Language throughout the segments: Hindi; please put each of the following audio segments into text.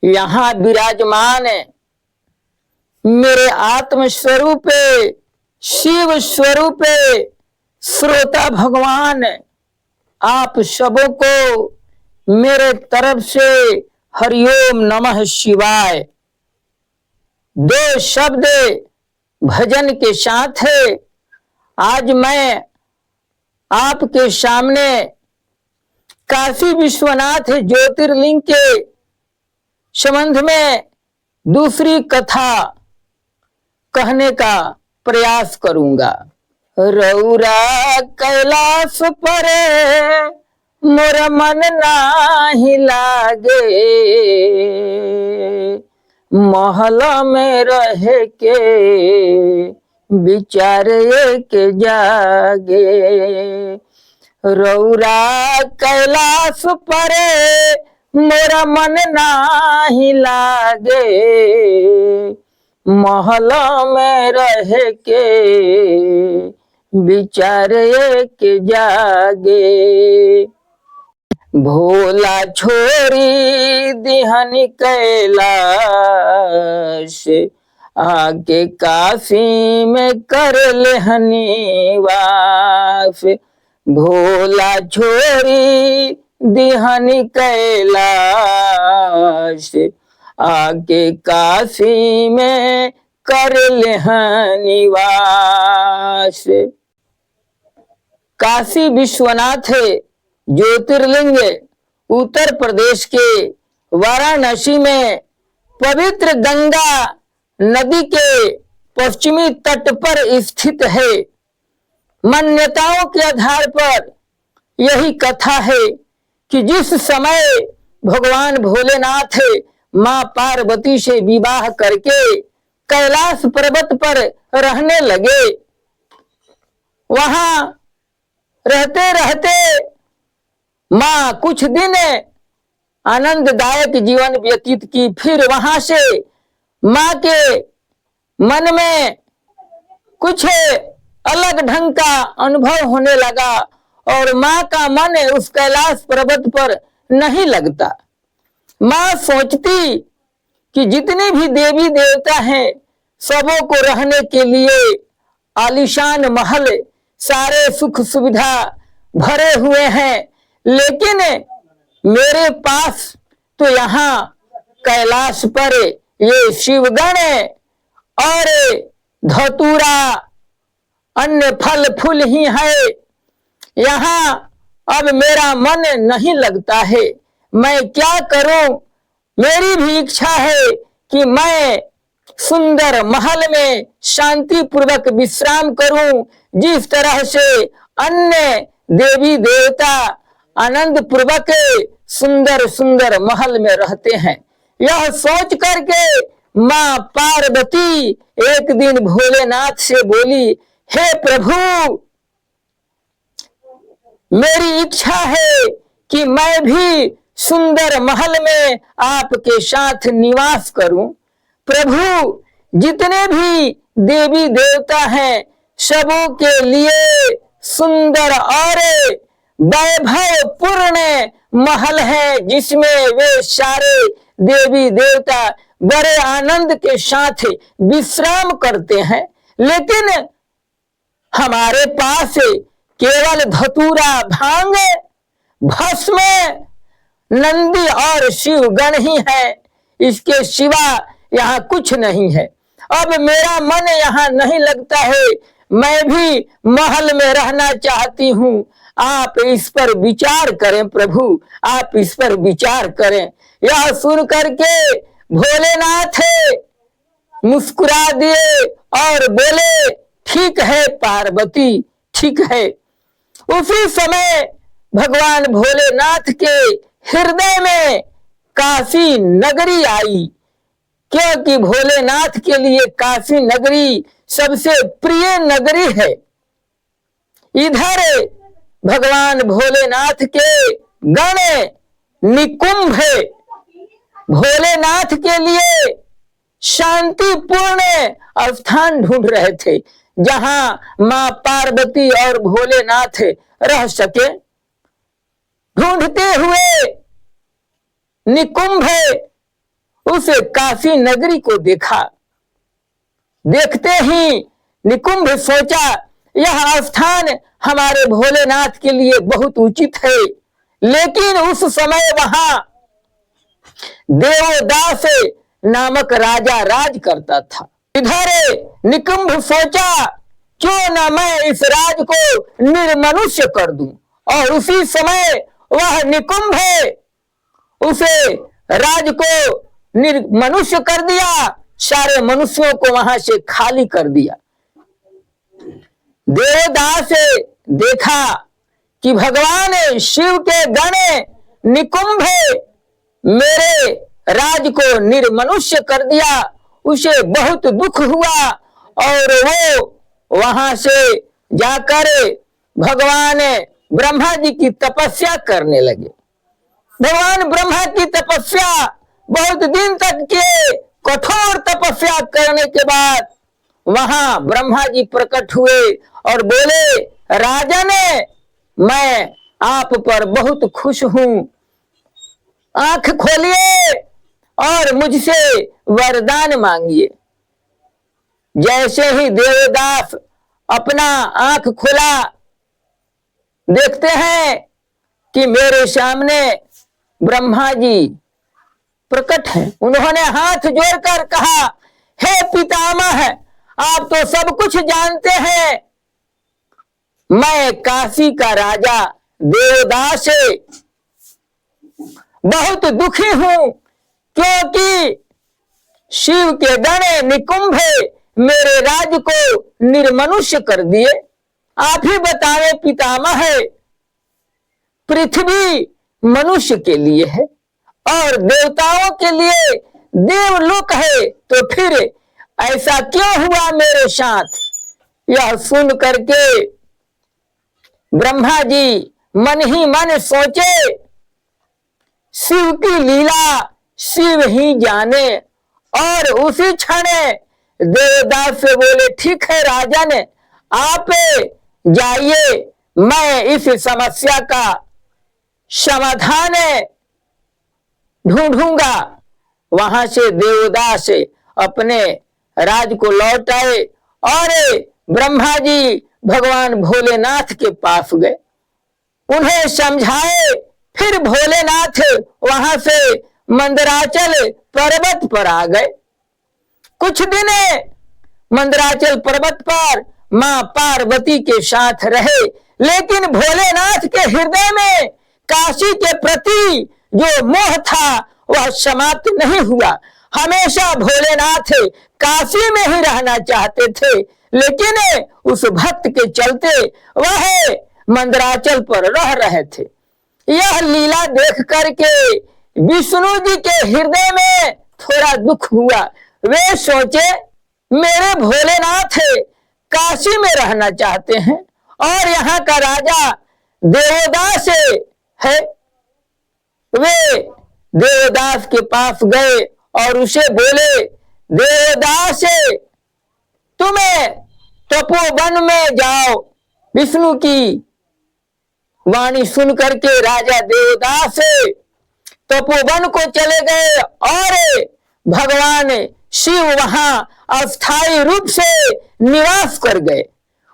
यहाँ विराजमान मेरे आत्म स्वरूप शिव स्वरूप श्रोता भगवान, आप सबों को मेरे तरफ से हरिओम नमः शिवाय। दो शब्द भजन के साथ आज मैं आपके सामने काशी विश्वनाथ ज्योतिर्लिंग के संबंध में दूसरी कथा कहने का प्रयास करूंगा। रौरा कैलाश पर मोर मन नाही लागे, महल में रह के विचार के जागे। रौरा कैलाश पर मोर मन नाही लागे, महल में रह के विचार के जागे। भोला छोरी दिहनी कैलाश, आके काशी में कर लेहनी वास। भोला छोरी दिहनी कैलाश, आके काशी में कर लेहनी वास। काशी विश्वनाथ ज्योतिर्लिंग उत्तर प्रदेश के वाराणसी में पवित्र गंगा नदी के पश्चिमी तट पर स्थित है। मान्यताओं के आधार पर यही कथा है कि जिस समय भगवान भोलेनाथ मां पार्वती से विवाह करके कैलाश पर्वत पर रहने लगे, वहां रहते रहते मां कुछ दिन आनंददायक जीवन व्यतीत की। फिर वहां से मां के मन में कुछ अलग ढंग का अनुभव होने लगा और मां का मन उस कैलाश पर्वत पर नहीं लगता। मां सोचती कि जितनी भी देवी देवता हैं सबों को रहने के लिए आलीशान महल, सारे सुख सुविधा भरे हुए हैं, लेकिन मेरे पास तो यहाँ कैलाश पर ये शिवगण और धतूरा अन्य फल फूल ही है। यहाँ अब मेरा मन नहीं लगता है, मैं क्या करूं? मेरी भी इच्छा है कि मैं सुंदर महल में शांति पूर्वक विश्राम करूं, जिस तरह से अन्य देवी देवता आनंद पूर्वक सुंदर सुंदर महल में रहते हैं। यह सोच करके मां पार्वती एक दिन भोलेनाथ से बोली, हे प्रभु, मेरी इच्छा है कि मैं भी सुंदर महल में आपके साथ निवास करूं। प्रभु, जितने भी देवी देवता हैं सबों के लिए सुंदर और वैभव पूर्ण महल है, जिसमें वे सारे देवी देवता बड़े आनंद के साथ विश्राम करते हैं। लेकिन हमारे पास केवल धतूरा, भांग, भस्म, नंदी और शिवगण ही है, इसके सिवा यहाँ कुछ नहीं है। अब मेरा मन यहाँ नहीं लगता है, मैं भी महल में रहना चाहती हूँ। आप इस पर विचार करें प्रभु, आप इस पर विचार करें। यह सुन करके भोलेनाथ मुस्कुरा दिए और बोले, ठीक है पार्वती, ठीक है। उसी समय भगवान भोलेनाथ के हृदय में काशी नगरी आई, क्योंकि भोलेनाथ के लिए काशी नगरी सबसे प्रिय नगरी है। इधर भगवान भोलेनाथ के गण निकुंभ भोलेनाथ के लिए शांतिपूर्ण स्थान ढूंढ रहे थे, जहां मां पार्वती और भोलेनाथ रह सके। ढूंढते हुए निकुंभ उस काशी नगरी को देखा। देखते ही निकुंभ सोचा, यह स्थान हमारे भोलेनाथ के लिए बहुत उचित है। लेकिन उस समय वहां देवदास नामक राजा राज करता था। इधर निकुंभ सोचा, क्यों न मैं इस राज को निर्मनुष्य कर दूं। और उसी समय वह निकुंभ उसे राज को निर्मनुष्य कर दिया, सारे मनुष्यों को वहां से खाली कर दिया। देवदास देखा कि भगवान शिव के गण निकुंभ मेरे राज को निर्मनुष्य कर दिया। उसे बहुत दुख हुआ और वो वहां से जाकर भगवान ब्रह्मा जी की तपस्या करने लगे। भगवान ब्रह्मा की तपस्या बहुत दिन तक किए। कठोर तपस्या करने के बाद वहां ब्रह्मा जी प्रकट हुए और बोले, राजन मैं आप पर बहुत खुश हूं, आंख खोलिए और मुझसे वरदान मांगिए। जैसे ही देवदास अपना आंख खोला, देखते हैं कि मेरे सामने ब्रह्मा जी प्रकट हैं। उन्होंने हाथ जोड़कर कहा, हे पितामह, आप तो सब कुछ जानते हैं, मैं काशी का राजा देवदास बहुत दुखी हूं, क्योंकि शिव के गण निकुंभ मेरे राज को निर्मनुष्य कर दिए। आप ही बतावे पितामह, पृथ्वी मनुष्य के लिए है और देवताओं के लिए देवलोक है, तो फिर ऐसा क्यों हुआ मेरे साथ। यह सुन करके ब्रह्मा जी मन ही मन सोचे, शिव की लीला शिव ही जाने। और उसी क्षण देवदास से बोले, ठीक है राजन, आप जाइए, मैं इस समस्या का समाधान ढूंढूंगा। वहां से देवदास अपने राज को लौट आए और ब्रह्मा जी भगवान भोलेनाथ के पास गए, उन्हें समझाए। फिर भोलेनाथ वहां से मंदराचल पर्वत पर आ गए। कुछ दिन मंदराचल पर्वत पर मां पार्वती के साथ रहे, लेकिन भोलेनाथ के हृदय में काशी के प्रति जो मोह था वह समाप्त नहीं हुआ। हमेशा भोलेनाथ काशी में ही रहना चाहते थे, लेकिन उस भक्त के चलते वह मंदराचल पर रह रहे थे। यह लीला देख करके विष्णु जी के हृदय में थोड़ा दुख हुआ। वे सोचे, मेरे भोलेनाथ काशी में रहना चाहते हैं और यहाँ का राजा देवदास है। वे देवदास के पास गए और उसे बोले, देवदास तुम्हें तपोवन में जाओ। विष्णु की वाणी सुन करके राजा देवदास तपोवन को चले गए और भगवान शिव वहां अस्थायी रूप से निवास कर गए।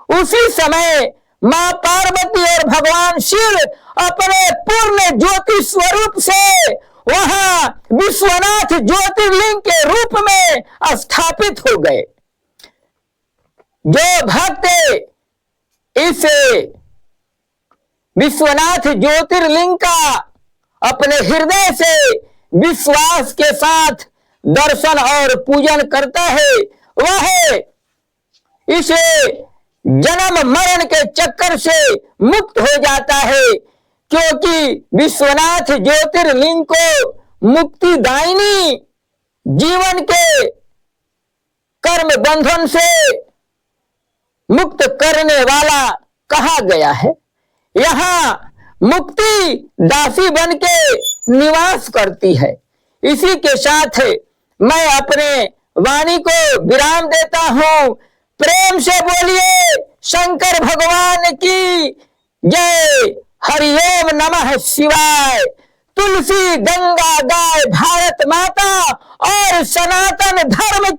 उसी समय मां पार्वती और भगवान शिव अपने पूर्ण ज्योति स्वरूप से वहां विश्वनाथ ज्योतिर्लिंग के रूप में स्थापित हो गए। जो भक्त इस विश्वनाथ ज्योतिर्लिंग का अपने हृदय से विश्वास के साथ दर्शन और पूजन करता है, वह इस जन्म मरण के चक्कर से मुक्त हो जाता है, क्योंकि विश्वनाथ ज्योतिर्लिंग को मुक्तिदायिनी जीवन के कर्म बंधन से मुक्त करने वाला कहा गया है। यहाँ मुक्ति दासी बन के निवास करती है। इसी के साथ मैं अपने वाणी को विराम देता हूं। प्रेम से बोलिए शंकर भगवान की जय। हरिओम नमः शिवाय। तुलसी गंगा गाय भारत माता और सनातन धर्म